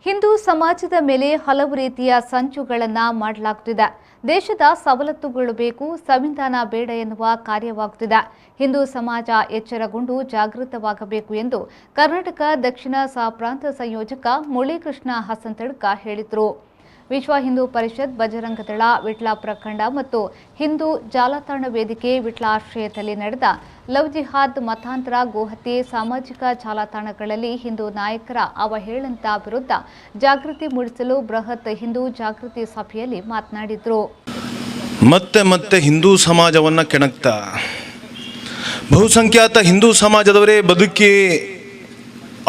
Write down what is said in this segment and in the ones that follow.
ಹಿಂದೂ ಸಮಾಜದ ಮೇಲೆ ಹಲವು ರೀತಿಯ ಸಂಚುಗಳನ್ನು ಮಾಡಲಾಗುತ್ತಿದೆ. ದೇಶದ ಸವಲತ್ತುಗಳು ಬೇಕು, ಸಂವಿಧಾನ ಬೇಡ ಎನ್ನುವ ಕಾರ್ಯವಾಗುತ್ತಿದೆ. ಹಿಂದೂ ಸಮಾಜ ಎಚ್ಚರಗೊಂಡು ಜಾಗೃತವಾಗಬೇಕು ಎಂದು ಕರ್ನಾಟಕ ದಕ್ಷಿಣ ಸಹ ಪ್ರಾಂತ ಸಂಯೋಜಕ ಮುರಳೀಕೃಷ್ಣ ಹಸಂತಡ್ಕ ಹೇಳಿದರು. ವಿಶ್ವ ಹಿಂದೂ ಪರಿಷತ್, ಬಜರಂಗ ದಳ, ವಿಟ್ಲ ಪ್ರಖಂಡ ಮತ್ತು ಹಿಂದೂ ಜಾಲತಾಣ ವೇದಿಕೆ ವಿಟ್ಲ ಆಶ್ರಯದಲ್ಲಿ ನಡೆದ ಲವ್ ಜಿಹಾದ್, ಮತಾಂತರ, ಗೋಹತ್ಯೆ, ಸಾಮಾಜಿಕ ಜಾಲತಾಣಗಳಲ್ಲಿ ಹಿಂದೂ ನಾಯಕರ ಅವಹೇಳನದ ವಿರುದ್ಧ ಜಾಗೃತಿ ಮೂಡಿಸಲು ಬೃಹತ್ ಹಿಂದೂ ಜಾಗೃತಿ ಸಭೆಯಲ್ಲಿ ಮಾತನಾಡಿದರು. ಮತ್ತೆ ಹಿಂದೂ ಸಮಾಜವನ್ನು ಕೆಣಕ್ತಾ ಬಹುಸಂಖ್ಯಾತ ಹಿಂದೂ ಸಮಾಜದವರೇ ಬದುಕಿ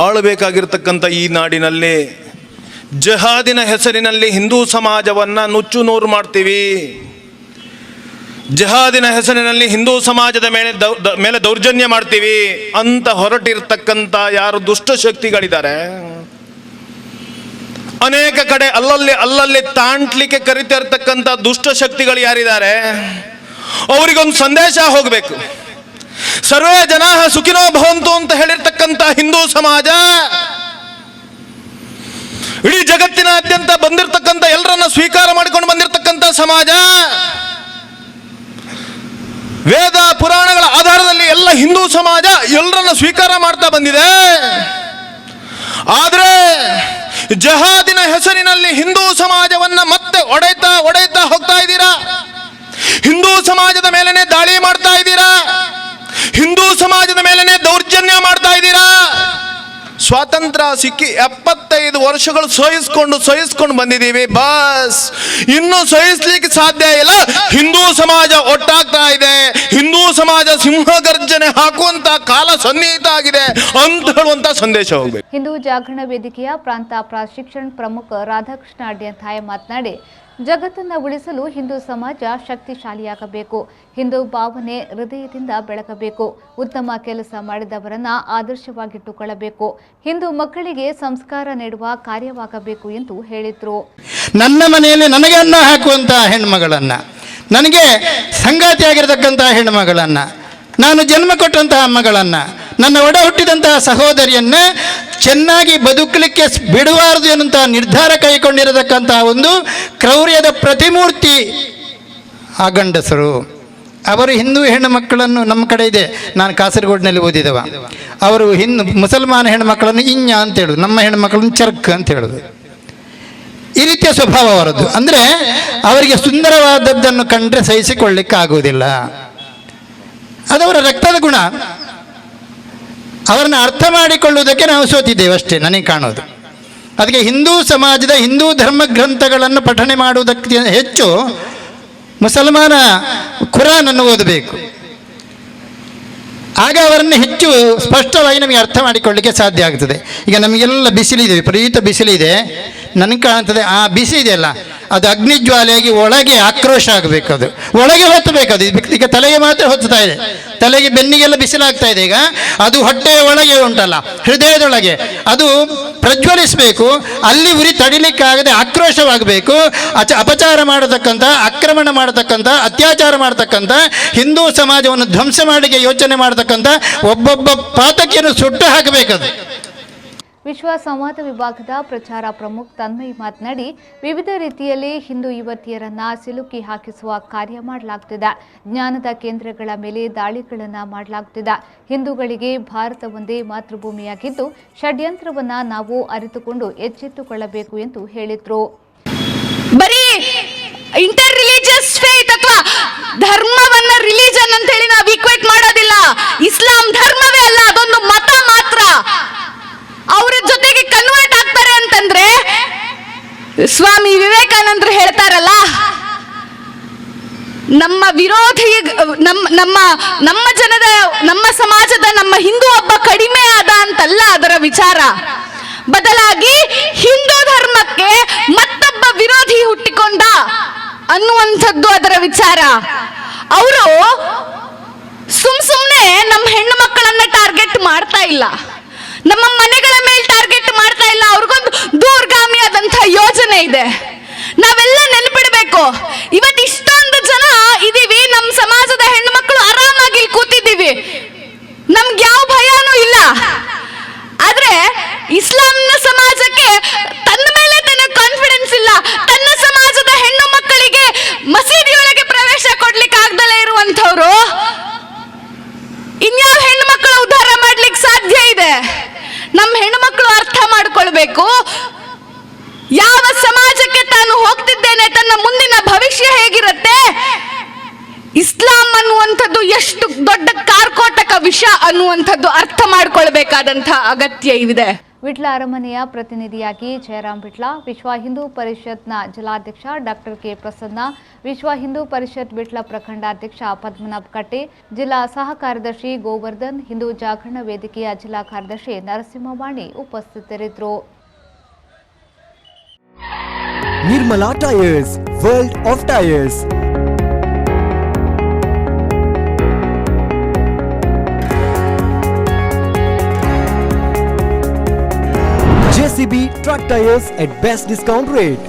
ಆಳಬೇಕಾಗಿರ್ತಕ್ಕಂಥ ಈ ನಾಡಿನಲ್ಲಿ ಜಹಾದಿನ ಹೆಸರಿನಲ್ಲಿ ಹಿಂದೂ ಸಮಾಜವನ್ನು ನುಚ್ಚು ನೂರು ಮಾಡ್ತೀವಿ. ಜಹಾದಿನ ಹೆಸರಿನಲ್ಲಿ ಹಿಂದೂ ಸಮಾಜದ ಮೇಲೆ ದೌರ್ಜನ್ಯ ಮಾಡ್ತೀವಿ ಅಂತ ಹೊರಟಿರ್ತಕ್ಕಂಥ ಯಾರು ದುಷ್ಟಶಕ್ತಿಗಳಿದ್ದಾರೆ, ಅನೇಕ ಕಡೆ ಅಲ್ಲಲ್ಲಿ ತಾಂಟ್ಲಿಕ್ಕೆ ಕರಿತಾ ಇರ್ತಕ್ಕಂಥ ದುಷ್ಟಶಕ್ತಿಗಳು ಯಾರಿದ್ದಾರೆ, ಅವರಿಗೊಂದು ಸಂದೇಶ ಹೋಗಬೇಕು. ಸರ್ವೇ ಜನಾಃ ಸುಖಿನೋ ಭವಂತು ಅಂತ ಹೇಳಿರ್ತಕ್ಕಂಥ ಹಿಂದೂ ಸಮಾಜ ಇಡೀ ಜಗತ್ತಿನಾದ್ಯಂತ ಬಂದಿರತಕ್ಕಂಥ ಎಲ್ಲರನ್ನ ಸ್ವೀಕಾರ ಮಾಡಿಕೊಂಡು ಬಂದಿರತಕ್ಕಂಥ ಸಮಾಜ, ವೇದ ಪುರಾಣಗಳ ಆಧಾರದಲ್ಲಿ ಎಲ್ಲ ಹಿಂದೂ ಸಮಾಜ ಎಲ್ಲರನ್ನ ಸ್ವೀಕಾರ ಮಾಡ್ತಾ ಬಂದಿದೆ. ಆದರೆ ಜಹಾದಿನ ಹೆಸರಿನಲ್ಲಿ ಹಿಂದೂ ಸಮಾಜವನ್ನ ಮತ್ತೆ ಒಡೆಯುತ್ತಾ ಹೋಗ್ತಾ ಇದ್ದೀರಾ. ಹಿಂದೂ ಸಮಾಜದ ಮೇಲೆನೆ ದಾಳಿ ಮಾಡ್ತಾ ಇದ್ದೀರಾ. ಹಿಂದೂ ಸಮಾಜದ ಮೇಲೆನೆ ದೌರ್ಜನ್ಯ ಮಾಡ್ತಾ ಇದ್ದೀರಾ. ಸ್ವಾತಂತ್ರ್ಯ ಸಿಕ್ಕಿ 75 ವರ್ಷಗಳು ಸಹಿಸ್ಕೊಂಡು ಬಂದಿದ್ದೀವಿ. ಬಸ್ ಇನ್ನು ಸಹಿಸ್ಲಿಕ್ಕೆ ಸಾಧ್ಯ ಇಲ್ಲ. ಹಿಂದೂ ಸಮಾಜ ಒಟ್ಟಾಗ್ತಾ ಇದೆ. ಹಿಂದೂ ಸಮಾಜ ಸಿಂಹಗರ್ಜನೆ ಹಾಕುವಂತ ಕಾಲ ಸನ್ನಿಹಿತ ಆಗಿದೆ ಅಂತ ಹೇಳುವಂತ ಸಂದೇಶ ಹೋಗ್ಬೇಕು. ಹಿಂದೂ ಜಾಗರಣ ವೇದಿಕೆಯ ಪ್ರಾಂತ ಪ್ರಶಿಕ್ಷಣ ಪ್ರಮುಖ ರಾಧಾಕೃಷ್ಣ ಅಡ್ಯಂತಾಯ ಮಾತನಾಡಿ, ಜಗತ್ತನ್ನು ಉಳಿಸಲು ಹಿಂದೂ ಸಮಾಜ ಶಕ್ತಿಶಾಲಿಯಾಗಬೇಕು. ಹಿಂದೂ ಭಾವನೆ ಹೃದಯದಿಂದ ಬೆಳಗಬೇಕು. ಉತ್ತಮ ಕೆಲಸ ಮಾಡಿದವರನ್ನ ಆದರ್ಶವಾಗಿಟ್ಟುಕೊಳ್ಳಬೇಕು. ಹಿಂದೂ ಮಕ್ಕಳಿಗೆ ಸಂಸ್ಕಾರ ನೀಡುವ ಕಾರ್ಯವಾಗಬೇಕು ಎಂದು ಹೇಳಿದರು. ನನ್ನ ಮನೆಯಲ್ಲಿ ನನಗೆ ಅನ್ನ ಹಾಕುವಂತಹ ಹೆಣ್ಮಗಳನ್ನ, ನನಗೆ ಸಂಗಾತಿಯಾಗಿರತಕ್ಕಂತಹ ಹೆಣ್ಮಗಳನ್ನ, ನಾನು ಜನ್ಮ ಕೊಟ್ಟಂತಹ ಮಗಳನ್ನ, ನನ್ನ ಒಡ ಹುಟ್ಟಿದಂತಹ ಸಹೋದರಿಯನ್ನ ಚೆನ್ನಾಗಿ ಬದುಕಲಿಕ್ಕೆ ಬಿಡಬಾರದು ಎನ್ನುವಂತಹ ನಿರ್ಧಾರ ಕೈಗೊಂಡಿರತಕ್ಕಂತಹ ಒಂದು ಕ್ರೌರ್ಯದ ಪ್ರತಿಮೂರ್ತಿ ಆ ಗಂಡಸರು. ಅವರು ಹಿಂದೂ ಹೆಣ್ಣು ಮಕ್ಕಳನ್ನು, ನಮ್ಮ ಕಡೆ ಇದೆ, ನಾನು ಕಾಸರಗೋಡಿನಲ್ಲಿ ಓದಿದವ, ಅವರು ಮುಸಲ್ಮಾನ ಹೆಣ್ಣುಮಕ್ಕಳನ್ನು ಇಂಜ ಅಂತ ಹೇಳೋದು, ನಮ್ಮ ಹೆಣ್ಣುಮಕ್ಕಳನ್ನು ಚರ್ಕ್ ಅಂತ ಹೇಳೋದು. ಈ ರೀತಿಯ ಸ್ವಭಾವ ಅವರದ್ದು. ಅಂದರೆ ಅವರಿಗೆ ಸುಂದರವಾದದ್ದನ್ನು ಕಂಡ್ರೆ ಸಹಿಸಿಕೊಳ್ಳಿಕ್ಕೆ ಆಗುವುದಿಲ್ಲ. ಅದವರ ರಕ್ತದ ಗುಣ. ಅವರನ್ನು ಅರ್ಥ ಮಾಡಿಕೊಳ್ಳುವುದಕ್ಕೆ ನಾವು ಸೋತಿದ್ದೇವೆ ಅಷ್ಟೇ ನನಗೆ ಕಾಣೋದು. ಅದಕ್ಕೆ ಹಿಂದೂ ಸಮಾಜದ ಹಿಂದೂ ಧರ್ಮ ಗ್ರಂಥಗಳನ್ನು ಪಠನೆ ಮಾಡುವುದಕ್ಕೆ ಹೆಚ್ಚು ಮುಸಲ್ಮಾನ ಖುರಾನನ್ನು ಓದಬೇಕು. ಆಗ ಅವರನ್ನು ಹೆಚ್ಚು ಸ್ಪಷ್ಟವಾಗಿ ನಮಗೆ ಅರ್ಥ ಮಾಡಿಕೊಳ್ಳಲಿಕ್ಕೆ ಸಾಧ್ಯ ಆಗ್ತದೆ. ಈಗ ನಮಗೆಲ್ಲ ಬಿಸಿಲಿದೆ, ವಿಪರೀತ ಬಿಸಿಲಿದೆ. ನನಗೆ ಕಾಣ್ತದೆ ಆ ಬಿಸಿ ಇದೆಯಲ್ಲ, ಅದು ಅಗ್ನಿಜ್ವಾಲೆಯಾಗಿ ಒಳಗೆ ಆಕ್ರೋಶ ಆಗಬೇಕು. ಅದು ಒಳಗೆ ಹೊತ್ತಬೇಕು. ಅದು ಈಗ ತಲೆಗೆ ಮಾತ್ರ ಹೊತ್ತುತ್ತಾ ಇದೆ, ತಲೆಗೆ ಬೆನ್ನಿಗೆಲ್ಲ ಬಿಸಿಲಾಗ್ತಾ ಇದೆ. ಈಗ ಅದು ಹೊಟ್ಟೆಯ ಒಳಗೆ ಉಂಟಲ್ಲ, ಹೃದಯದೊಳಗೆ ಅದು ಪ್ರಜ್ವಲಿಸಬೇಕು. ಅಲ್ಲಿ ಉರಿ ತಡಿಲಿಕ್ಕಾಗದೆ ಆಕ್ರೋಶವಾಗಬೇಕು. ಅಪಚಾರ ಮಾಡತಕ್ಕಂಥ, ಆಕ್ರಮಣ ಮಾಡತಕ್ಕಂಥ, ಅತ್ಯಾಚಾರ ಮಾಡತಕ್ಕಂಥ, ಹಿಂದೂ ಸಮಾಜವನ್ನು ಧ್ವಂಸ ಮಾಡಲಿಕ್ಕೆ ಯೋಚನೆ ಮಾಡತಕ್ಕಂಥ ಒಬ್ಬೊಬ್ಬ ಪಾತಕಿಯನ್ನು ಸುಟ್ಟು ಹಾಕಬೇಕದು. ವಿಶ್ವ ಸಂವಾದ ವಿಭಾಗದ ಪ್ರಚಾರ ಪ್ರಮುಖ ತನ್ಮಯ್ ಮಾತನಾಡಿ, ವಿವಿಧ ರೀತಿಯಲ್ಲಿ ಹಿಂದೂ ಯುವತಿಯರನ್ನ ಸಿಲುಕಿ ಹಾಕಿಸುವ ಕಾರ್ಯ ಮಾಡಲಾಗುತ್ತಿದೆ. ಜ್ಞಾನದ ಕೇಂದ್ರಗಳ ಮೇಲೆ ದಾಳಿಗಳನ್ನು ಮಾಡಲಾಗುತ್ತಿದೆ. ಹಿಂದೂಗಳಿಗೆ ಭಾರತ ಒಂದೇ ಮಾತೃಭೂಮಿಯಾಗಿದ್ದು, ಷಡ್ಯಂತ್ರವನ್ನ ನಾವು ಅರಿತುಕೊಂಡು ಎಚ್ಚೆತ್ತುಕೊಳ್ಳಬೇಕು ಎಂದು ಹೇಳಿದರು. ಬರೀ ಇಂಟರ್ ರಿಲಿಜಿಯಸ್ ಫೇತ್ ಅಥವಾ ಧರ್ಮವನ್ನ ರಿಲಿಜನ್ ಅಂತ ಹೇಳಿ ನಾವು ಈಕ್ವೇಟ್ ಮಾಡೋದಿಲ್ಲ. ಇಸ್ಲಾಂ ಧರ್ಮವೇ ಅಲ್ಲ, ಅದೊಂದು ಮತ ಮಾತ್ರ. ಅವರ ಜೊತೆಗೆ ಕನ್ವರ್ಟ್ ಆಗ್ತಾರೆ ಅಂತಂದ್ರೆ, ಸ್ವಾಮಿ ವಿವೇಕಾನಂದರು ಹೇಳ್ತಾರಲ್ಲ, ನಮ್ಮ ವಿರೋಧಿ ನಮ್ಮ ಜನದ, ನಮ್ಮ ಸಮಾಜದ, ನಮ್ಮ ಹಿಂದೂ ಒಬ್ಬ ಕಡಿಮೆ ಆದ ಅಂತಲ್ಲ ಅದರ ವಿಚಾರ. ಬದಲಾಗಿ ಹಿಂದೂ ಧರ್ಮಕ್ಕೆ ಮತ್ತೊಬ್ಬ ವಿರೋಧಿ ಹುಟ್ಟಿಕೊಂಡ ಅನ್ನುವಂಥದ್ದು ಅದರ ವಿಚಾರ. ಅವರು ಸುಮ್ಮನೆ ನಮ್ಮ ಹೆಣ್ಣು ಮಕ್ಕಳನ್ನ ಟಾರ್ಗೆಟ್ ಮಾಡ್ತಾ ಇಲ್ಲ, ನಮ್ಮ ಮನೆಗಳ ಮೇಲೆ ಟಾರ್ಗೆಟ್ ಮಾಡ್ತಾ ಇಲ್ಲ. ಅವ್ರಿಗೊಂದು ದೂರಗಾಮಿಯಾದಂಥ ಯೋಜನೆ ಇದೆ. ನಾವೆಲ್ಲ ನೆನಪಿಡಬೇಕು, ಇವತ್ತು ಇಷ್ಟೊಂದು ಜನ ಇದೀವಿ, ನಮ್ಮ ಸಮಾಜದ ಹೆಣ್ಣು ಮಕ್ಕಳು ಆರಾಮಾಗಿ ಕೂತಿದ್ದೀವಿ, ನಮ್ಗೆ ಯಾವ ಭಯನೂ ಇಲ್ಲ. ಆದ್ರೆ ಇಸ್ಲಾಂನ ಸಮಾಜಕ್ಕೆ ತನ್ನ ನಾನು ಹೋಗ್ತಿದ್ದೇನೆ, ತನ್ನ ಮುಂದಿನ ಭವಿಷ್ಯ ಹೇಗಿರುತ್ತೆ, ಇಸ್ಲಾಂ ಅನ್ನುವಂಥದ್ದು ಎಷ್ಟು ದೊಡ್ಡ ಕಾರ್ಕೋಟಕ ವಿಷ ಅನ್ನುವಂಥದ್ದು ಅರ್ಥ ಮಾಡ್ಕೊಳ್ಬೇಕಾದಂತಹ ಅಗತ್ಯ ಇದೆ. ವಿಟ್ಲ ಅರಮನೆಯ ಪ್ರತಿನಿಧಿಯಾಗಿ ಜಯರಾಮ್ ವಿಟ್ಲ, ವಿಶ್ವ ಹಿಂದೂ ಪರಿಷತ್ನ ಜಿಲ್ಲಾಧ್ಯಕ್ಷ ಡಾಕ್ಟರ್ ಕೆ ಪ್ರಸನ್ನ, ವಿಶ್ವ ಹಿಂದೂ ಪರಿಷತ್ ವಿಟ್ಲ ಪ್ರಖಂಡಾಧ್ಯಕ್ಷ ಪದ್ಮನಾಭ್ ಕಟ್ಟೆ, ಜಿಲ್ಲಾ ಸಹ ಕಾರ್ಯದರ್ಶಿ ಗೋವರ್ಧನ್, ಹಿಂದೂ ಜಾಗರಣ ವೇದಿಕೆಯ ಜಿಲ್ಲಾ ಕಾರ್ಯದರ್ಶಿ ನರಸಿಂಹವಾಣಿ ಉಪಸ್ಥಿತರಿದ್ದರು. Nirmala tyres, world of tyres. JCB truck tires at best discount rate.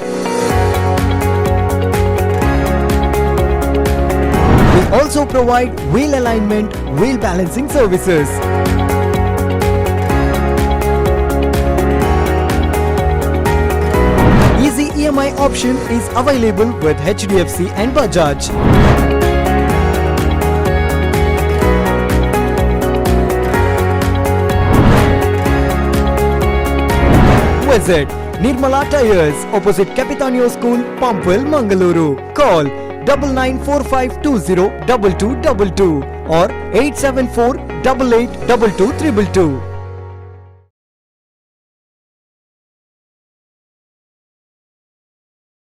We also provide wheel alignment, wheel balancing services. Easy EMI option is available with HDFC and Bajaj. Visit Nirmala Tires, opposite Capitanio School, Pampwell, Mangaluru. Call 9945202222 or 87488222222.